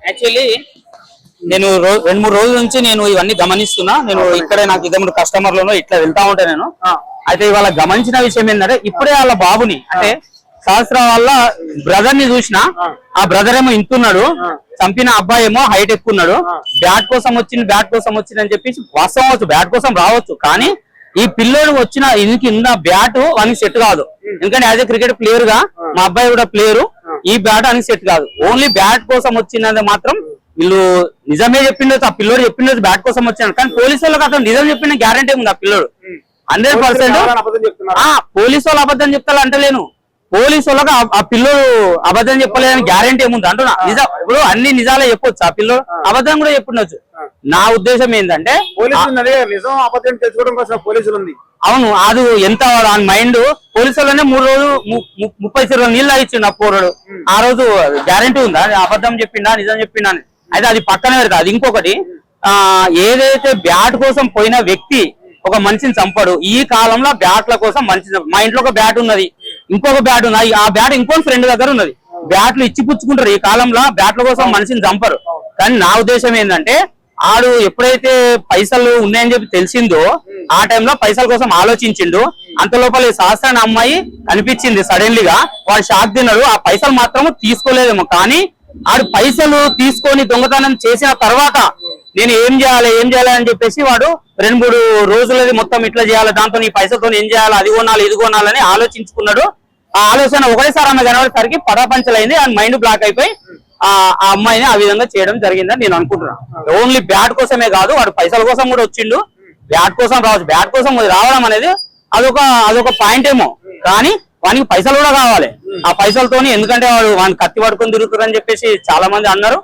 Actually నేను 2-3 రోజుల నుంచి నేను ఇవన్నీ గమనిస్తున్నా. నేను ఇక్కడే నాకు ఇద్దరు కస్టమర్లను ఇట్లా వెళ్తా ఉంటా నేను. అయితే ఇవాళ గమనించిన విషయం ఏంటంటే ఇప్పుడే వాళ్ళ బాబుని అంటే సహస్ర వాళ్ళ బ్రదర్ ని చూసిన. ఆ బ్రదర్ ఏమో ఇంతున్నాడు, చంపిన అబ్బాయి ఏమో హైట్ ఎక్కున్నాడు. బ్యాట్ కోసం వచ్చింది అని చెప్పేసి వాస్తవం అవచ్చు, బ్యాట్ కోసం రావచ్చు. కానీ ఈ పిల్లోడు వచ్చిన కింద బ్యాట్ వానికి సెట్ కాదు. ఎందుకంటే యాజ్ ఏ క్రికెట్ ప్లేయర్ గా మా అబ్బాయి కూడా ప్లేయరు, ఈ బ్యాట్ అని సెట్ కాదు. ఓన్లీ బ్యాట్ కోసం వచ్చిందంటే మాత్రం వీళ్ళు నిజమే చెప్పిండొచ్చు, ఆ పిల్లోడు చెప్పిండొచ్చు బ్యాట్ కోసం వచ్చాను. కానీ పోలీసు వాళ్ళకి అతను నిజం చెప్పిన గ్యారంటీ ఉంది. ఆ పిల్లోడు 100% పోలీసు వాళ్ళు అబద్ధం చెప్తారు అంటలేను, పోలీసు వాళ్ళకి ఆ పిల్లోడు అబద్ధం చెప్పలేదని గ్యారంటీ ఏముంది అంటున్నా. నిజం ఇప్పుడు అన్ని నిజాలే చెప్పొచ్చు, ఆ పిల్లోడు అబద్ధం కూడా చెప్పుండొచ్చు. నా ఉద్దేశం ఏంటంటే నిజం అబద్ధం తెలుసుకోవడం కోసం పోలీసులు ఉంది. అవును, అది ఎంత మైండ్ పోలీసులోనే 3 రోజులు 30 చెరువులు నీళ్ళు తాగిచ్చిండు ఆ పోరాడు. ఆ రోజు గ్యారంటీ ఉందా అబద్ధం చెప్పిండా నిజం చెప్పిండా అని? అయితే అది పక్కనే పెడతా. అది ఇంకొకటి, ఏదైతే బ్యాట్ కోసం పోయిన వ్యక్తి ఒక మనిషిని చంపడు. ఈ కాలంలో బ్యాట్ల కోసం మనిషి, మా ఇంట్లో ఒక బ్యాట్ ఉన్నది, ఇంకొక బ్యాట్ ఉన్నది, ఆ బ్యాట్ ఇంకో ఫ్రెండ్ దగ్గర ఉన్నది. బ్యాట్లు ఇచ్చి పుచ్చుకుంటారు. ఈ కాలంలో బ్యాట్ల కోసం మనిషిని చంపరు. కానీ నా ఉద్దేశం ఏంటంటే ఆడు ఎప్పుడైతే పైసలు ఉన్నాయని చెప్పి తెలిసిందో ఆ టైంలో పైసల కోసం ఆలోచించిండు. అంత లోపల ఈ సహస్రాన్ని అమ్మాయి కనిపించింది సడన్లీగా. వాడు షాక్ తిన్నాడు. ఆ పైసలు మాత్రం తీసుకోలేదేమో, కానీ ఆడు పైసలు తీసుకొని దొంగతనం చేసిన తర్వాత నేను ఏం చేయాలి అని చెప్పేసి వాడు 2-3 రోజులది మొత్తం ఇట్లా చేయాలి, దాంతో ఈ పైసలతో ఏం చేయాలి, అది కొనాలి ఇది కొనాలని ఆలోచించుకున్నాడు. ఆ ఆలోచన ఒకటేసారి ఆమె కనబడేసరికి పటాపంచలైంది. ఆ మైండ్ బ్లాక్ అయిపోయి ఆ అమ్మాయిని ఆ విధంగా చేయడం జరిగిందని నేను అనుకుంటున్నాను. ఓన్లీ బ్యాట్ కోసమే కాదు, వాడు పైసల కోసం కూడా వచ్చిండు. బ్యాట్ కోసం రావచ్చు, బ్యాట్ కోసం రావడం అనేది అదొక పాయింట్ ఏమో, కానీ వానికి పైసలు కూడా కావాలి. ఆ పైసలతోని ఎందుకంటే వాడిని కత్తి పట్టుకొని తిరుగుతారని చెప్పేసి చాలా మంది అన్నారు,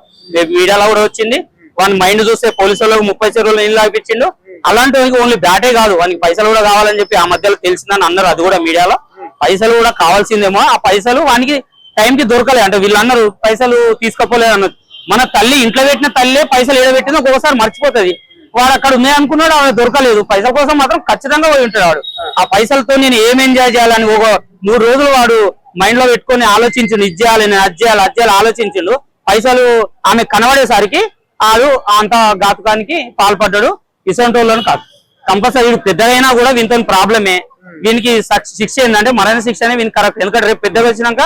మీడియాలో కూడా వచ్చింది. వాని మైండ్ చూస్తే పోలీసు వాళ్ళకు 30 చెరువులు నీళ్ళు తాగిపించిండు. అలాంటి ఓన్లీ బ్యాటే కాదు, వానికి పైసలు కూడా కావాలని చెప్పి ఆ మధ్యలో తెలిసిందని అన్నారు. అది కూడా మీడియాలో పైసలు కూడా కావాల్సిందేమో. ఆ పైసలు వానికి టైంకి దొరకలేదు అంటే వీళ్ళు అన్నారు పైసలు తీసుకోపోలేదు అన్నారు. మన తల్లి ఇంట్లో పెట్టిన తల్లి పైసలు ఏడబెట్టిందో ఒక్కొక్కసారి మర్చిపోతుంది. వాడు అక్కడ ఉన్నాయి అనుకున్నాడు, ఆవిడ దొరకలేదు. పైసల కోసం మాత్రం ఖచ్చితంగా పోయి ఉంటాడు వాడు. ఆ పైసలతో నేను ఏం ఎంజాయ్ చేయాలని ఒక 3 రోజులు వాడు మైండ్ లో పెట్టుకొని ఆలోచించిండు. ఇది చేయాలి, నేను అది చేయాలి ఆలోచించిండు. పైసలు ఆమె కనబడేసరికి ఆడు అంత ఘాతుకానికి పాల్పడ్డాడు. ఇసంటి వాళ్ళని కాదు, కంపల్సరీ పెద్దగైనా కూడా వీనితో ప్రాబ్లమే. వీనికి శిక్ష ఏంటంటే మరణ శిక్ష అనే వీనికి కరెక్ట్. ఎందుకంటే రేపు పెద్దగా వచ్చినాక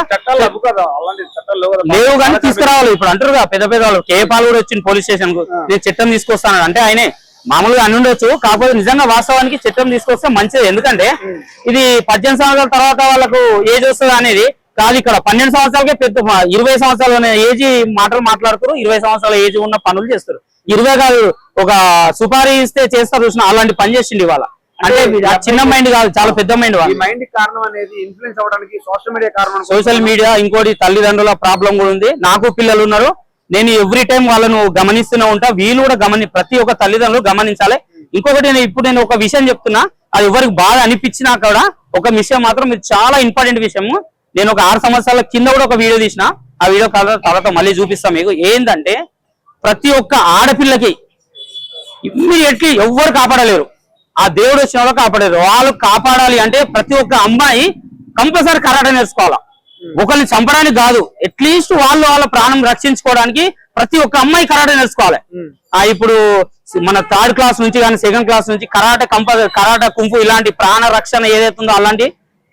లేవు కానీ తీసుకురావాలి. ఇప్పుడు అంటారు కదా పెద్ద వాళ్ళు, కేపాల్ కూడా వచ్చింది పోలీస్ స్టేషన్ కు, నేను చట్టం తీసుకొస్తాను అంటే ఆయనే మామూలుగా అని ఉండొచ్చు. కాకపోతే నిజంగా వాస్తవానికి చట్టం తీసుకొస్తే మంచిది. ఎందుకంటే ఇది 18 సంవత్సరాల తర్వాత వాళ్ళకు ఏజ్ వస్తుంది అనేది కాదు. ఇక్కడ 12 సంవత్సరాలకే పెద్ద 20 సంవత్సరాల ఏజ్ మాటలు మాట్లాడుతారు. 20 సంవత్సరాల ఏజ్ ఉన్న పనులు చేస్తారు. 20 కాదు, ఒక సుపారీ ఇస్తే చేస్తారు చూసిన అలాంటి పని చేసిండు ఇవాళ. అంటే చిన్న మైండ్ కాదు, చాలా పెద్ద మైండ్. మైండ్ కారణం అనేది ఇన్ఫ్లుయెన్స్ అవ్వడానికి సోషల్ మీడియా కారణం. సోషల్ మీడియా, ఇంకోటి తల్లిదండ్రుల ప్రాబ్లం కూడా ఉంది. నాకు పిల్లలు ఉన్నారు, నేను ఎవ్రీ టైం వాళ్ళను గమనిస్తూనే ఉంటా. వీళ్ళు కూడా ప్రతి ఒక్క తల్లిదండ్రులు గమనించాలి. ఇంకొకటి ఇప్పుడు నేను ఒక విషయం చెప్తున్నా, అది ఎవరికి బాగా అనిపించినా కూడా ఒక విషయం మాత్రం ఇది చాలా ఇంపార్టెంట్ విషయము. నేను ఒక 6 సంవత్సరాల కింద కూడా ఒక వీడియో తీసిన, ఆ వీడియో తర్వాత మళ్ళీ చూపిస్తాం మీకు. ఏంటంటే ప్రతి ఒక్క ఆడపిల్లకి ఇమ్మీడియట్లీ ఎవ్వరు కాపాడలేరు, ఆ దేవుడు వచ్చిన వాళ్ళు కాపాడలేరు. వాళ్ళు కాపాడాలి అంటే ప్రతి ఒక్క అమ్మాయి కంపల్సరీ కరాటే నేర్చుకోవాలా. ఒకరిని చంపడానికి కాదు, అట్లీస్ట్ వాళ్ళ ప్రాణం రక్షించుకోవడానికి ప్రతి ఒక్క అమ్మాయి కరాటే నేర్చుకోవాలి. ఇప్పుడు మన 3rd క్లాస్ నుంచి కానీ 2nd క్లాస్ నుంచి కరాటే కుంఫు ఇలాంటి ప్రాణ రక్షణ ఏదైతే ఉందో అలాంటి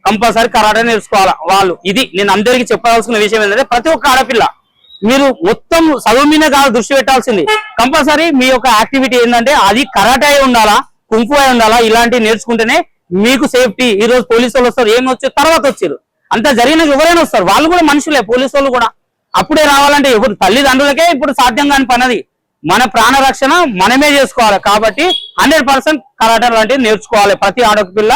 కంపల్సరీ కరాటే నేర్చుకోవాలా వాళ్ళు. ఇది నేను అందరికీ చెప్పాల్సిన విషయం ఏంటంటే ప్రతి ఒక్క ఆడపిల్ల మీరు మొత్తం చదువు మీద కాదు దృష్టి పెట్టాల్సింది. కంపల్సరీ మీ యొక్క యాక్టివిటీ ఏంటంటే అది కరాటే అయి ఉండాలా, కుంఫు అయి ఉండాలా. ఇలాంటివి నేర్చుకుంటేనే మీకు సేఫ్టీ. ఈ రోజు పోలీసు వాళ్ళు వస్తారు, ఏమి వచ్చారు తర్వాత వచ్చారు, అంతా జరిగిన ఎవరైనా వస్తారు, వాళ్ళు కూడా మనుషులే. పోలీసు వాళ్ళు కూడా అప్పుడే రావాలంటే ఎవరు తల్లిదండ్రులకే ఇప్పుడు సాధ్యం కాని పనది. మన ప్రాణ రక్షణ మనమే చేసుకోవాలి. కాబట్టి 100% కరాటే లాంటివి నేర్చుకోవాలి ప్రతి ఆడపిల్ల,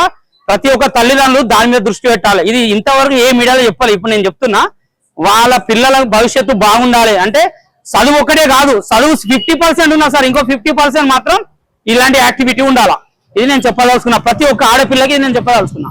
ప్రతి ఒక్క తల్లిదండ్రులు దాని మీద దృష్టి పెట్టాలి. ఇది ఇంతవరకు ఏ మీడియాలో చెప్పాలి. ఇప్పుడు నేను చెప్తున్నా, వాళ్ళ పిల్లల భవిష్యత్తు బాగుండాలి అంటే చదువు ఒక్కటే కాదు, చదువు 50% ఉన్నా సార్, ఇంకో 50% మాత్రం ఇలాంటి యాక్టివిటీ ఉండాలా. ఇది నేను చెప్పదలుచుకున్నా, ప్రతి ఒక్క ఆడపిల్లకి నేను చెప్పదలుచుకున్నా.